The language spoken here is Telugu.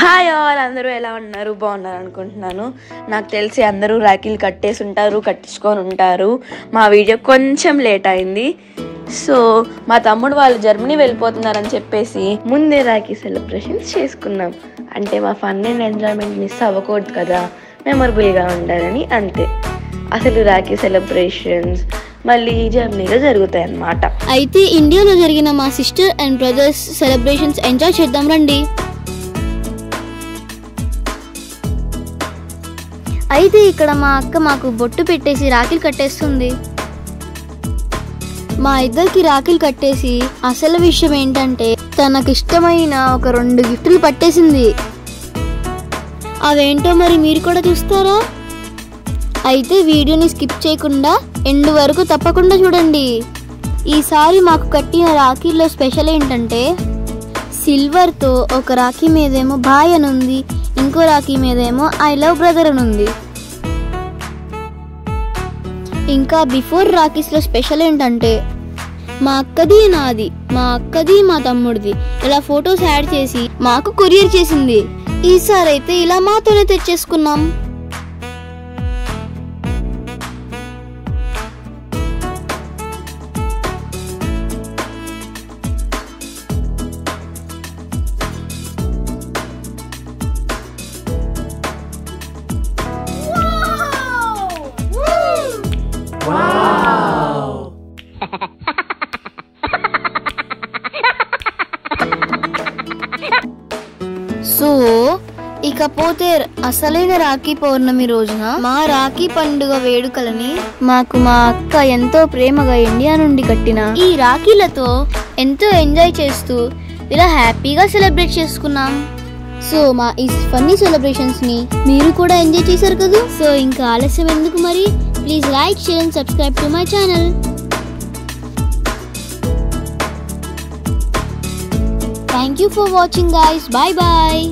హాయ్ ఆల్, అందరూ ఎలా ఉన్నారు? బాగున్నారు అనుకుంటున్నాను. నాకు తెలిసి అందరూ రాఖీలు కట్టేసి ఉంటారు, కట్టించుకొని ఉంటారు. మా వీడియో కొంచెం లేట్ అయింది. సో మా తమ్ముడు వాళ్ళు జర్మనీ వెళ్ళిపోతున్నారని చెప్పేసి ముందే రాఖీ సెలబ్రేషన్స్ చేసుకున్నాం. అంటే మా ఫన్ అండ్ ఎంజాయ్మెంట్ మిస్ అవ్వకూడదు కదా, మెమరబుల్గా ఉండాలని. అంతే. అసలు రాఖీ సెలబ్రేషన్స్ మళ్ళీ జర్మనీలో జరుగుతాయి అన్నమాట. అయితే ఇండియాలో జరిగిన మా sister and brothers celebrations enjoy చేద్దాం రండి. అయితే ఇక్కడ మా అక్క మాకు బొట్టు పెట్టేసి రాఖీలు కట్టేస్తుంది. మా ఇద్దరికి రాఖీలు కట్టేసి అసలు విషయం ఏంటంటే తనకు ఇష్టమైన ఒక 2 గిఫ్టులు పట్టేసింది. అవేంటో మరి మీరు కూడా చూస్తారా? అయితే వీడియోని స్కిప్ చేయకుండా ఎండ్ వరకు తప్పకుండా చూడండి. ఈసారి మాకు కట్టిన రాఖీల్లో స్పెషల్ ఏంటంటే సిల్వర్తో ఒక రాఖీ మీదేమో బాయ్ అని ఉంది, ఇంకో రాఖీ మీదేమో ఐ లవ్ బ్రదర్ అని ఉంది. ఇంకా బిఫోర్ రాఖీస్లో స్పెషల్ ఏంటంటే మా అక్కది నాది, మా అక్కది మా తమ్ముడిది ఇలా ఫొటోస్ యాడ్ చేసి మాకు కొరియర్ చేసింది. ఈసారి అయితే ఇలా మాతోనే తెచ్చేసుకున్నాం. సో ఇకపోతే అసలైన రాఖీ పౌర్ణమి రోజున మా రాఖీ పండుగ వేడుకలని మాకు మా అక్క ఎంతో ప్రేమగా ఇండియా నుండి కట్టిన ఈ రాఖీలతో ఎంతో ఎంజాయ్ చేస్తూ ఇలా హ్యాపీగా సెలబ్రేట్ చేసుకున్నాం. సో మా ఈ ఫన్నీ సెలబ్రేషన్స్ ని మీరు కూడా ఎంజాయ్ చేశారు కదా. సో ఇంకా ఆలస్యం ఎందుకు మరి, please like, share and subscribe to my channel. Thank you for watching guys. Bye bye.